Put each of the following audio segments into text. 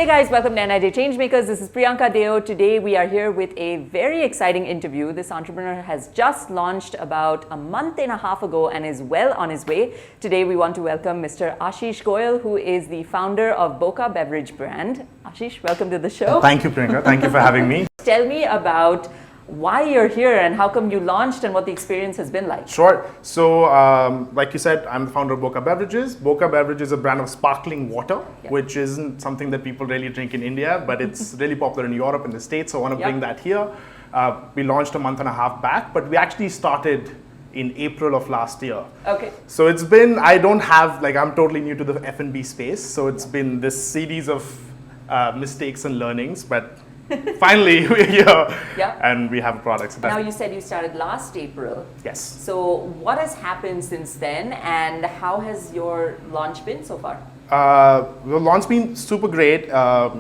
guys, welcome to NIJ Changemakers. This is Priyanka. Today we are here with a very exciting interview. This entrepreneur has just launched about a month and a half ago and is well on his way. Today we want to welcome Mr. Ashish Goel, who is the founder of Boca beverage brand. Ashish, welcome to the show. Thank you, Priyanka. Thank you for having me. Tell me about why you're here and how come you launched and what the experience has been like. Sure. So, like you said, I'm the founder of Boca Beverages. Boca Beverage is a brand of sparkling water, which isn't something that people really drink in India, but it's really popular in Europe and the States. So I want to bring that here. We launched a month and a half back, but we actually started in April of last year. Okay. So it's been, I'm totally new to the F&B space. So it's been this series of mistakes and learnings, but finally, we're here and we have a product. So now you said you started last April. Yes. So what has happened since then and how has your launch been so far? The launch been super great,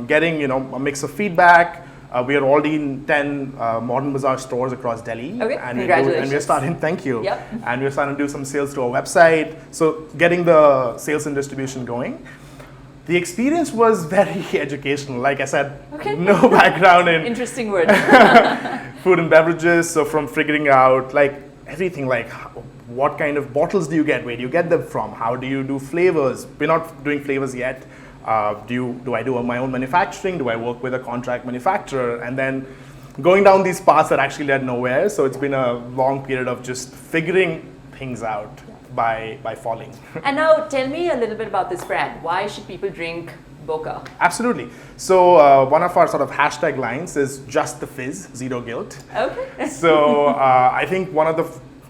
getting a mix of feedback. We are already in 10 Modern Bazaar stores across Delhi. Okay, and congratulations. we're starting, thank you. Yep. And we're starting to do some sales to our website. So getting the sales and distribution going. The experience was very educational. Like I said, no background in interesting word. food and beverages. So from figuring out everything, what kind of bottles do you get? Where do you get them from? How do you do flavors? We're not doing flavors yet. Do I do my own manufacturing? Do I work with a contract manufacturer? And then going down these paths that actually led nowhere. So it's been a long period of just figuring things out. By falling. And now tell me a little bit about this brand. Why should people drink Boca? Absolutely. So one of our sort of hashtag lines is just the fizz, zero guilt. Okay. So I think one of the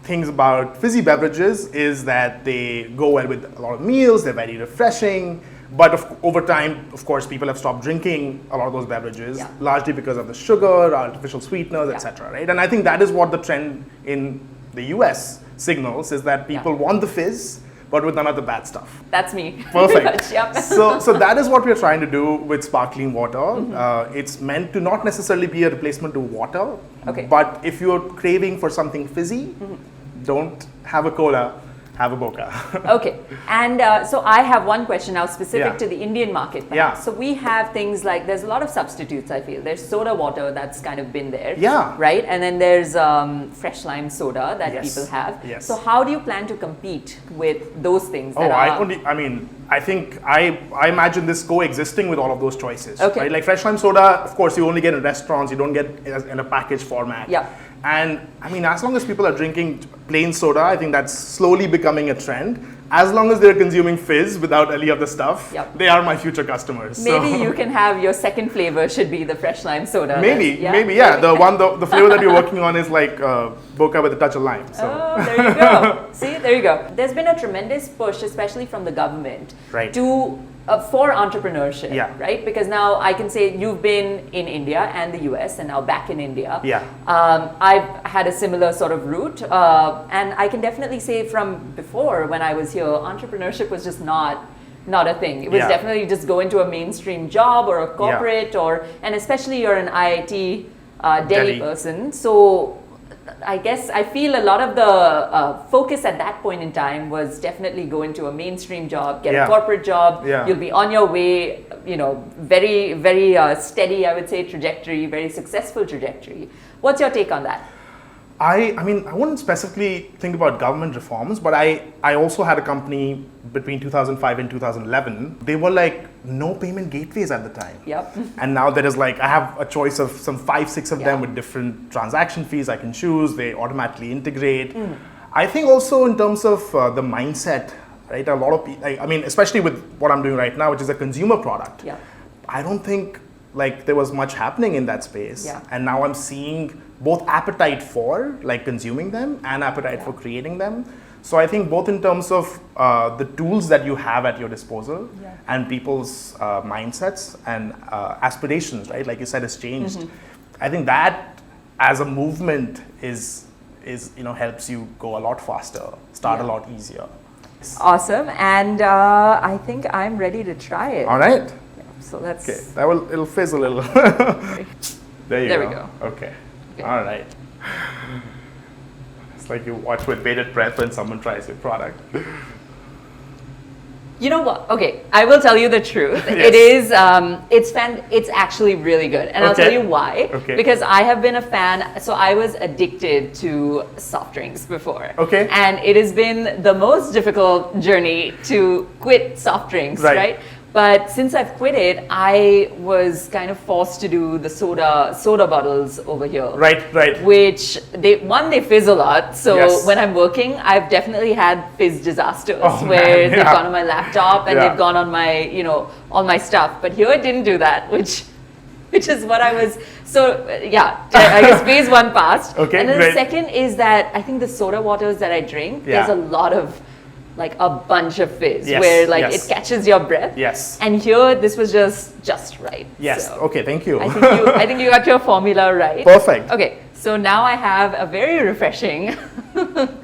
things about fizzy beverages is that they go well with a lot of meals, they're very refreshing, but over time, of course, people have stopped drinking a lot of those beverages, largely because of the sugar, artificial sweeteners, etc. Right? And I think that is what the trend in the US signals is that people want the fizz, but with none of the bad stuff. That's me. Perfect. Yep. So that is what we're trying to do with sparkling water. It's meant to not necessarily be a replacement to water, but if you're craving for something fizzy, don't have a cola, have a Boca. Okay, and so I have one question now specific to the Indian market. So we have things like, there's a lot of substitutes, I feel. There's soda water that's kind of been there, right? And then there's fresh lime soda that people have. So how do you plan to compete with those things? That I think I imagine this coexisting with all of those choices. Okay. Right? Like fresh lime soda, of course, you only get in restaurants, you don't get in a package format. Yeah. And as long as people are drinking plain soda, I think that's slowly becoming a trend. As long as they're consuming fizz without any of the stuff, they are my future customers. Maybe you can have your second flavor should be the fresh lime soda. Maybe. The flavor that you're working on is like Boca with a touch of lime. So. Oh, there you go. See, there you go. There's been a tremendous push, especially from the government, to for entrepreneurship, right? Because now I can say you've been in India and the US and now back in India. I've had a similar sort of route, and I can definitely say from before when I was here, entrepreneurship was just not a thing. It was definitely just go into a mainstream job or a corporate and especially you're an IIT Delhi person. So I guess I feel a lot of the focus at that point in time was definitely go into a mainstream job, get a corporate job. You'll be on your way, very, very steady, I would say, trajectory, very successful trajectory. What's your take on that? I wouldn't specifically think about government reforms, but I also had a company between 2005 and 2011. They were no payment gateways at the time. And now there is I have a choice of some 5-6 of them with different transaction fees I can choose. They automatically integrate. I think also in terms of the mindset, right? A lot of people, especially with what I'm doing right now, which is a consumer product. I don't think there was much happening in that space. And now I'm seeing both appetite for consuming them and appetite for creating them. So I think both in terms of the tools that you have at your disposal and people's mindsets and aspirations, right? Like you said, has changed. I think that as a movement is helps you go a lot faster, start a lot easier. Awesome, and I think I'm ready to try it. All right. So let's. Okay, it'll fizz a little. There we go. Okay. All right. It's like you watch with bated breath when someone tries your product. You know what? Okay, I will tell you the truth. Yes. It is, it's actually really good. And I'll tell you why. Okay. Because I have been a fan, so I was addicted to soft drinks before. Okay. And it has been the most difficult journey to quit soft drinks, right? But since I've quit it, I was kind of forced to do the soda bottles over here. Right. Which they fizz a lot. So when I'm working, I've definitely had fizz disasters where they've gone on my laptop and they've gone on my, all my stuff. But here it didn't do that, which is what I was. So I guess phase one passed. Okay, and then the second is that I think the soda waters that I drink, there's a lot of like a bunch of fizz where it catches your breath. Yes. And here this was just right. Yes. So okay, thank you. I think you got your formula right. Perfect. Okay. So now I have a very refreshing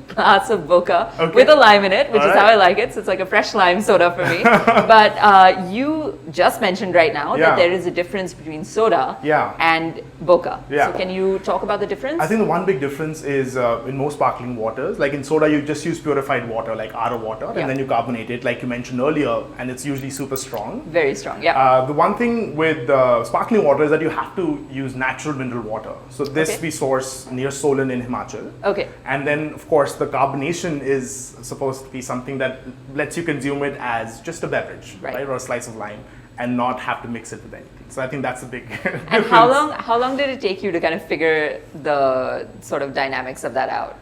glass of Boca with a lime in it, which is how I like it. So it's like a fresh lime soda for me. But you just mentioned right now that there is a difference between soda and Boca. So can you talk about the difference? I think the one big difference is in most sparkling waters, like in soda, you just use purified water, like RO water, and then you carbonate it, like you mentioned earlier, and it's usually super strong. Very strong, yeah. The one thing with sparkling water is that you have to use natural mineral water. So this we source near Solan in Himachal. Okay. And then, of course, the carbonation is supposed to be something that lets you consume it as just a beverage, right? Or a slice of lime, and not have to mix it with anything. So I think that's a big difference. And how long did it take you to kind of figure the sort of dynamics of that out?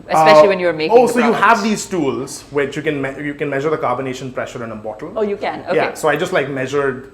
Especially when you were making the so you have these tools which you can measure the carbonation pressure in a bottle. Oh, you can. Okay. Yeah. So I just measured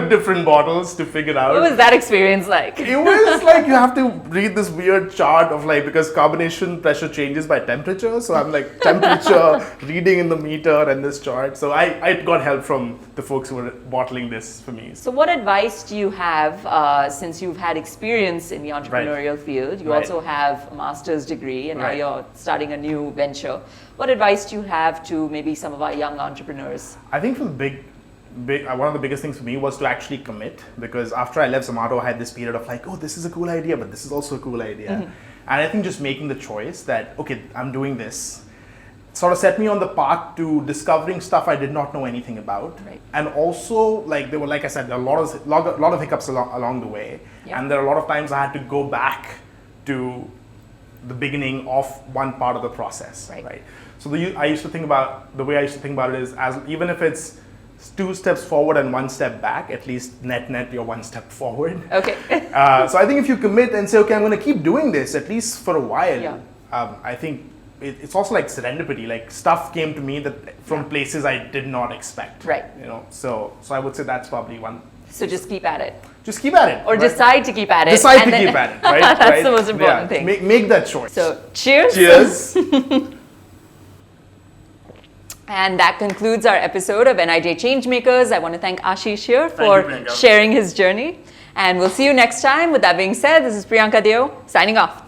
different bottles to figure out. What was that experience like? It was like you have to read this weird chart of because carbonation pressure changes by temperature. So I'm like temperature reading in the meter and this chart. So I got help from the folks who were bottling this for me. So what advice do you have since you've had experience in the entrepreneurial field? You also have a master's degree and now you're starting a new venture. What advice do you have to maybe some of our young entrepreneurs? I think one of the biggest things for me was to actually commit, because after I left Zomato, I had this period of oh, this is a cool idea, but this is also a cool idea. And I think just making the choice that, okay, I'm doing this, sort of set me on the path to discovering stuff I did not know anything about. And also, there were, like I said, there are a lot of hiccups along the way. And there are a lot of times I had to go back to the beginning of one part of the process. So the way I used to think about it is, even if it's 2 steps forward and 1 step back, at least net you're 1 step forward. Okay. So I think if you commit and say, okay, I'm going to keep doing this at least for a while, I think it's also like serendipity. Stuff came to me from places I did not expect. So I would say that's probably one. So just keep at it. Just keep at it. Or decide to keep at it. Decide to keep at it. That's the most important thing. Make that choice. So cheers. Cheers. And that concludes our episode of NIJ Changemakers. I want to thank Ashish here for sharing his journey. And we'll see you next time. With that being said, this is Priyanka Deo signing off.